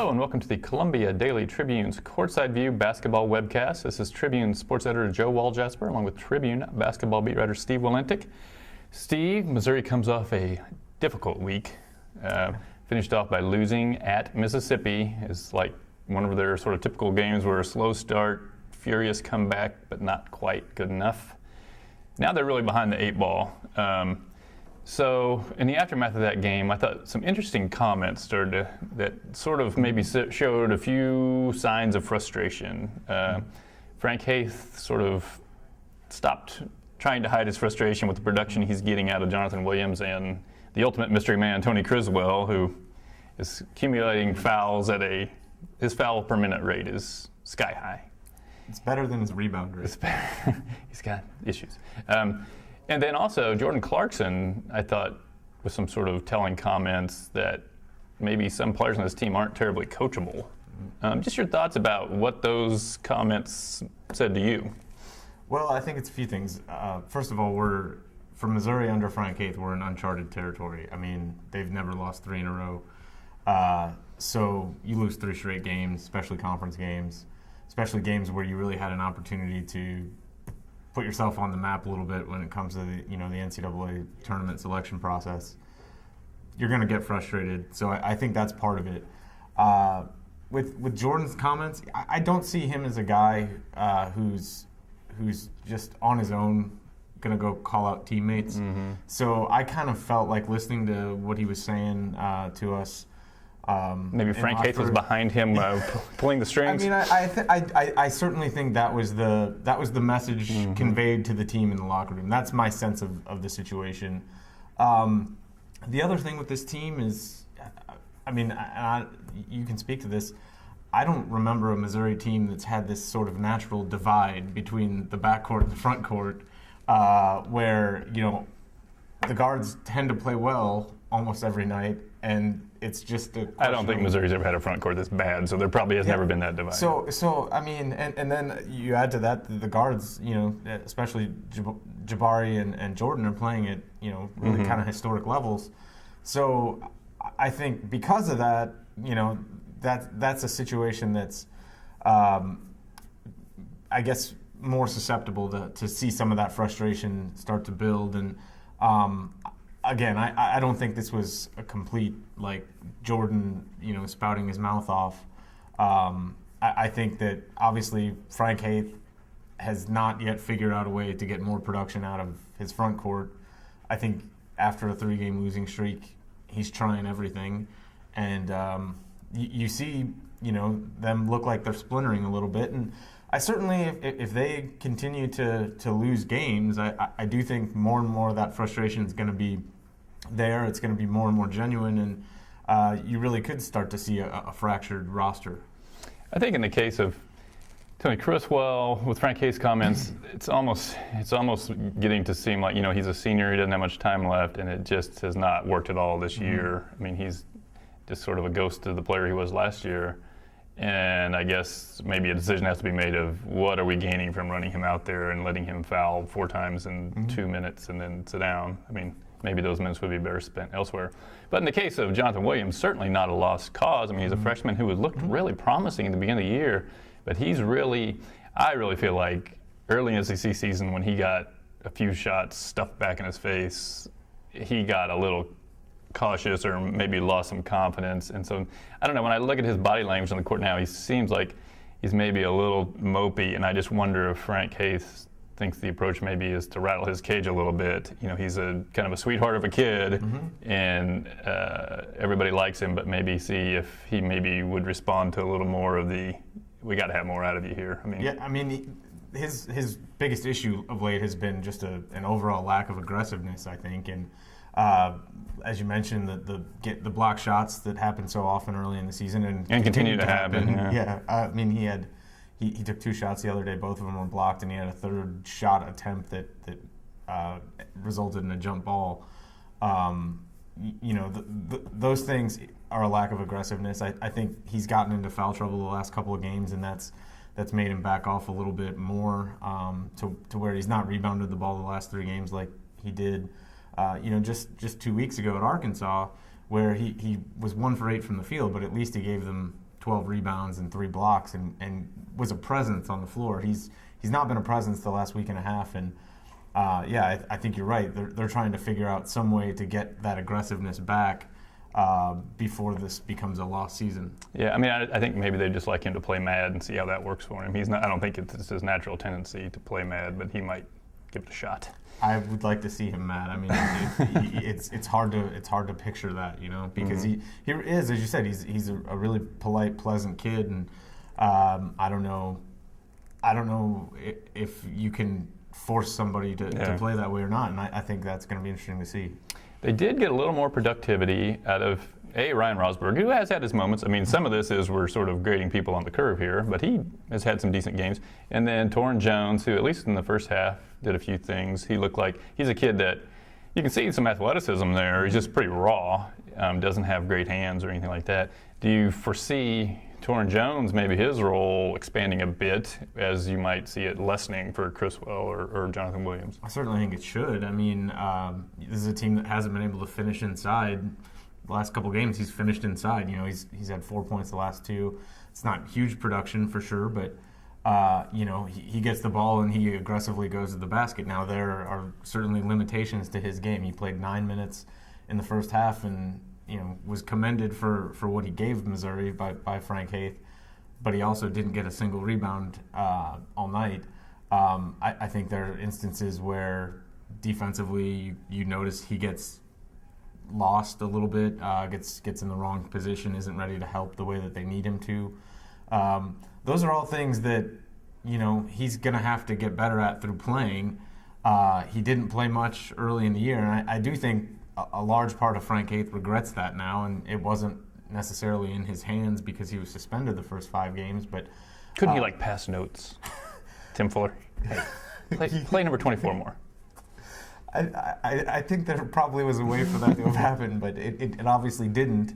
Hello and welcome to the Columbia Daily Tribune's Courtside View basketball webcast. This is Tribune sports editor Joe Walljasper along with Tribune basketball beat writer Steve Walentic. Steve, Missouri comes off a difficult week. Finished off by losing at Mississippi. It's like one of their sort of typical games where a slow start, furious comeback, but not quite good enough. Now they're really behind the eight ball. So in the aftermath of that game, I thought some interesting comments started that sort of maybe showed a few signs of frustration. Frank Haith sort of stopped trying to hide his frustration with the production he's getting out of Johnathan Williams and the ultimate mystery man, Tony Criswell, who is accumulating fouls at his foul per minute rate is sky high. It's better than his rebound rate. He's got issues. And then also Jordan Clarkson, I thought, with some sort of telling comments that maybe some players on this team aren't terribly coachable. Just your thoughts about what those comments said to you. Well, I think it's a few things. First of all, from Missouri under Frank Haith, we're in uncharted territory. I mean, they've never lost 3 in a row. So you lose 3 straight games, especially conference games, especially games where you really had an opportunity to put yourself on the map a little bit when it comes to the NCAA tournament selection process. You're going to get frustrated, so I think that's part of it. With Jordan's comments, I don't see him as a guy who's just on his own going to go call out teammates. Mm-hmm. So I kind of felt like listening to what he was saying to us. Maybe Frank Haith was behind him pulling the strings. I mean, I certainly think that was the message conveyed to the team in the locker room. That's my sense of the situation. The other thing with this team is, I mean, you can speak to this. I don't remember a Missouri team that's had this sort of natural divide between the backcourt and the front court, where the guards tend to play well almost every night, and it's just a question. I don't think Missouri's ever had a front court this bad, so there probably has never been that divide. So I mean, and then you add to that the guards, especially Jabari and Jordan are playing at really kind of historic levels. So I think because of that, that's a situation that's, I guess, more susceptible to see some of that frustration start to build. And again, I don't think this was a complete, Jordan, spouting his mouth off. I think that obviously Frank Haith has not yet figured out a way to get more production out of his front court. I think after a 3-game losing streak, he's trying everything. And you see, them look like they're splintering a little bit. And I certainly, if they continue to lose games, I do think more and more of that frustration is going to be there. It's going to be more and more genuine, and you really could start to see a fractured roster. I think in the case of Tony Criswell, with Frank Haith's comments, it's almost getting to seem like he's a senior. He doesn't have much time left, and it just has not worked at all this year. I mean, he's just sort of a ghost of the player he was last year. And I guess maybe a decision has to be made of what are we gaining from running him out there and letting him foul 4 times in 2 minutes and then sit down. I mean, maybe those minutes would be better spent elsewhere. But in the case of Johnathan Williams, certainly not a lost cause. I mean, he's a freshman who had looked really promising in the beginning of the year, but I really feel like early in the SEC season when he got a few shots stuffed back in his face, he got a little cautious or maybe lost some confidence. And so, I don't know, when I look at his body language on the court now, he seems like he's maybe a little mopey, and I just wonder if Frank Haith thinks the approach maybe is to rattle his cage a little bit. He's a kind of a sweetheart of a kid, and everybody likes him, but maybe see if he maybe would respond to a little more of the, we got to have more out of you here. His biggest issue of late has been just an overall lack of aggressiveness, I think, and as you mentioned, the block shots that happen so often early in the season and continue to happen. Yeah, I mean he took 2 shots the other day, both of them were blocked, and he had a 3rd shot attempt that resulted in a jump ball. Those things are a lack of aggressiveness. I think he's gotten into foul trouble the last couple of games, and that's made him back off a little bit more to where he's not rebounded the ball the last 3 games like he did. Just 2 weeks ago at Arkansas, where he was 1 for 8 from the field, but at least he gave them 12 rebounds and 3 blocks and was a presence on the floor. He's not been a presence the last week and a half, and I think you're right. They're trying to figure out some way to get that aggressiveness back before this becomes a lost season. Yeah, I mean, I think maybe they just like him to play mad and see how that works for him. He's not. I don't think it's his natural tendency to play mad, but he might give it a shot. I would like to see him mad. I mean, it's hard to picture that, because he is, as you said, he's a really polite, pleasant kid, and I don't know if you can force somebody to play that way or not, and I think that's going to be interesting to see. They did get a little more productivity out of Ryan Rosberg, who has had his moments. I mean, some of this is we're sort of grading people on the curve here, but he has had some decent games. And then Torren Jones, who at least in the first half did a few things. He looked like he's a kid that you can see some athleticism there. He's just pretty raw, doesn't have great hands or anything like that. Do you foresee Torren Jones, maybe his role expanding a bit as you might see it lessening for Criswell or Johnathan Williams? I certainly think it should. I mean, this is a team that hasn't been able to finish inside. The last couple games, he's finished inside. He's had 4 points the last 2. It's not huge production for sure, but he gets the ball and he aggressively goes to the basket. Now there are certainly limitations to his game. He played 9 minutes in the first half and was commended for what he gave Missouri by Frank Haith, but he also didn't get a single rebound all night. I think there are instances where defensively you notice he gets lost a little bit, gets in the wrong position, isn't ready to help the way that they need him to. Those are all things that he's going to have to get better at through playing. He didn't play much early in the year, and I do think a large part of Frank Haith regrets that now, and it wasn't necessarily in his hands because he was suspended the first 5 games. But couldn't he pass notes, Tim Fuller? Hey, play number 24 more. I think there probably was a way for that to have happened, but it obviously didn't.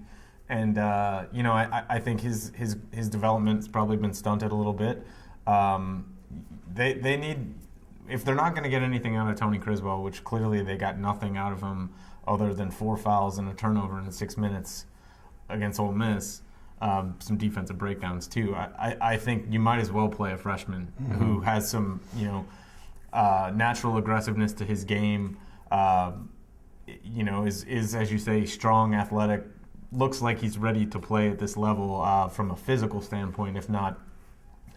And I think his development's probably been stunted a little bit. They need, if they're not going to get anything out of Tony Criswell, which clearly they got nothing out of him other than 4 fouls and a turnover in 6 minutes against Ole Miss, some defensive breakdowns too. I think you might as well play a freshman who has some natural aggressiveness to his game. Is as you say, strong, athletic, looks like he's ready to play at this level from a physical standpoint, if not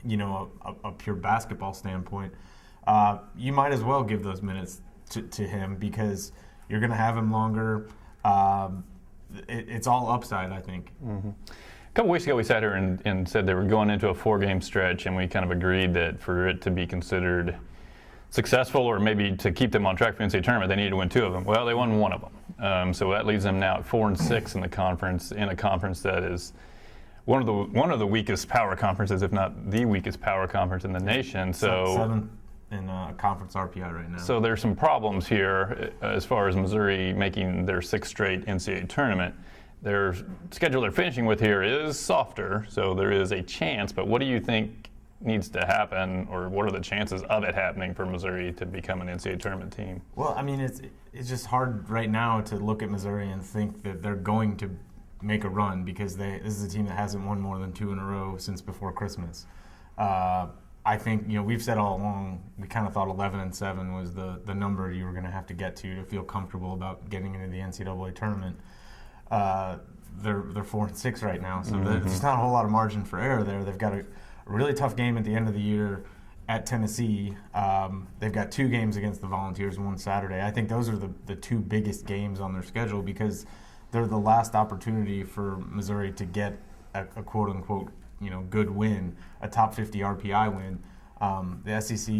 a pure basketball standpoint. You might as well give those minutes to him because you're going to have him longer. It's all upside, I think. Mm-hmm. A couple weeks ago, we sat here and said they were going into a 4-game stretch, and we kind of agreed that for it to be considered successful or maybe to keep them on track for the NCAA tournament, they needed to win 2 of them. Well, they won 1 of them. So that leaves them now at 4-6 in the conference, in a conference that is one of the weakest power conferences, if not the weakest power conference in the nation. So 7th in conference RPI right now. So there's some problems here as far as Missouri making their 6th straight NCAA tournament. Their schedule they're finishing with here is softer, so there is a chance. But what do you think needs to happen, or what are the chances of it happening for Missouri to become an NCAA tournament team? Well, I mean, it's just hard right now to look at Missouri and think that they're going to make a run because this is a team that hasn't won more than 2 in a row since before Christmas. I think we've said all along we kind of thought 11-7 was the number you were going to have to get to feel comfortable about getting into the NCAA tournament. They're 4-6 right now, so there's not a whole lot of margin for error there. They've got a really tough game at the end of the year at Tennessee. They've got 2 games against the Volunteers, 1 Saturday. I think those are the 2 biggest games on their schedule because they're the last opportunity for Missouri to get a quote-unquote good win, a top 50 RPI win. The SEC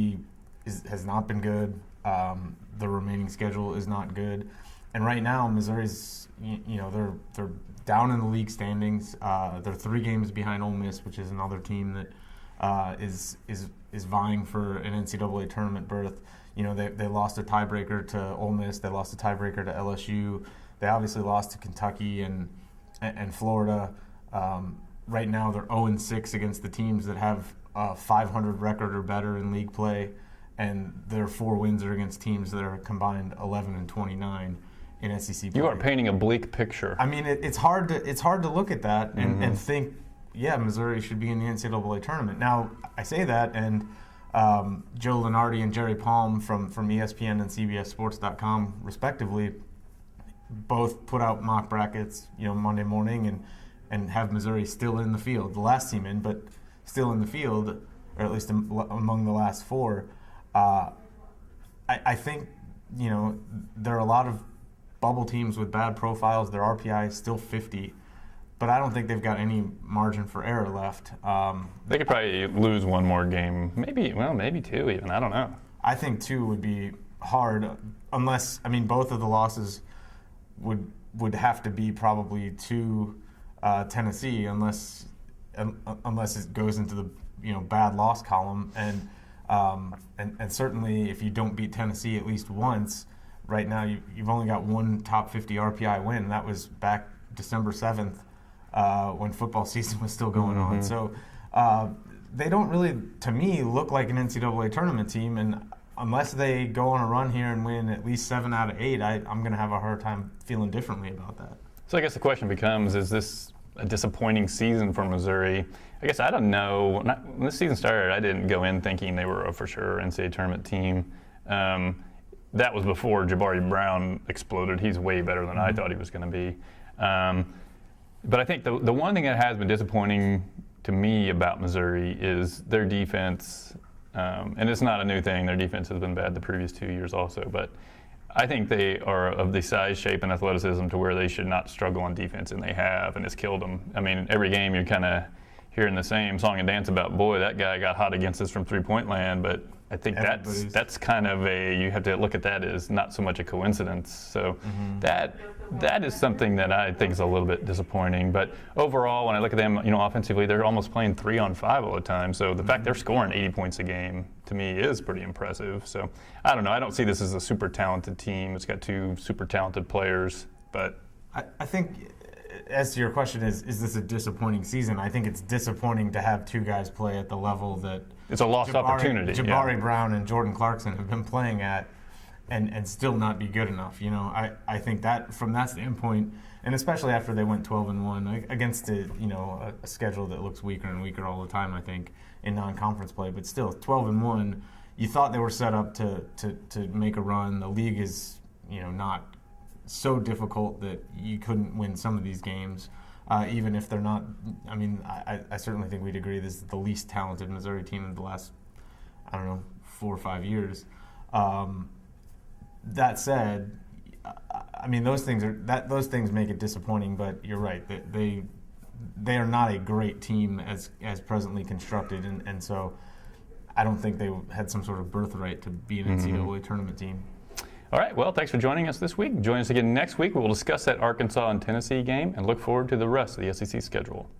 has not been good. The remaining schedule is not good. And right now, Missouri's, they're down in the league standings. They're 3 games behind Ole Miss, which is another team that is vying for an NCAA tournament berth. They lost a tiebreaker to Ole Miss. They lost a tiebreaker to LSU. They obviously lost to Kentucky and Florida. Right now, they're 0-6 against the teams that have a 500 record or better in league play, and their 4 wins are against teams that are combined 11-29 in SEC play. You are painting a bleak picture. I mean, it's hard to look at that and think yeah, Missouri should be in the NCAA tournament. Now, I say that, and Joe Lunardi and Jerry Palm from ESPN and CBSSports.com, respectively, both put out mock brackets, Monday morning, and have Missouri still in the field, the last team in, but still in the field, or at least among the last four. I think, there are a lot of bubble teams with bad profiles. Their RPI is still 50, but I don't think they've got any margin for error left. They could probably lose one more game, maybe two even. I don't know. I think two would be hard, unless both of the losses would have to be probably to Tennessee, unless it goes into the bad loss column, and certainly if you don't beat Tennessee at least once. Right now, you've only got one top 50 RPI win, and that was back December 7th when football season was still going on. So they don't really, to me, look like an NCAA tournament team, and unless they go on a run here and win at least 7 out of 8, I'm going to have a hard time feeling differently about that. So I guess the question becomes, is this a disappointing season for Missouri? I guess I don't know. When this season started, I didn't go in thinking they were a for sure NCAA tournament team. That was before Jabari Brown exploded. He's way better than I thought he was going to be. But I think the one thing that has been disappointing to me about Missouri is their defense. And it's not a new thing. Their defense has been bad the previous 2 years also. But I think they are of the size, shape, and athleticism to where they should not struggle on defense, and they have, and it's killed them. Every game you're kind of hearing the same song and dance about, boy, that guy got hot against us from three-point land, but I think that's kind of you have to look at that as not so much a coincidence. So that is something that I think is a little bit disappointing. But overall, when I look at them, offensively, they're almost playing 3-on-5 all the time. So the fact they're scoring 80 points a game, to me, is pretty impressive. So I don't know. I don't see this as a super talented team. It's got two super talented players. But I think, as to your question, is this a disappointing season? I think it's disappointing to have two guys play at the level that it's a lost opportunity. Jabari Brown and Jordan Clarkson have been playing at, and still not be good enough. I think that from that standpoint, and especially after they went 12-1 against a schedule that looks weaker and weaker all the time, I think, in non-conference play, but still 12-1, you thought they were set up to make a run. The league is not so difficult that you couldn't win some of these games, even if they're not. I certainly think we'd agree this is the least talented Missouri team in the last, 4 or 5 years. That said, those things make it disappointing. But you're right, they are not a great team as presently constructed, and so I don't think they had some sort of birthright to be an NCAA tournament team. All right, well, thanks for joining us this week. Join us again next week. We will discuss that Arkansas and Tennessee game and look forward to the rest of the SEC schedule.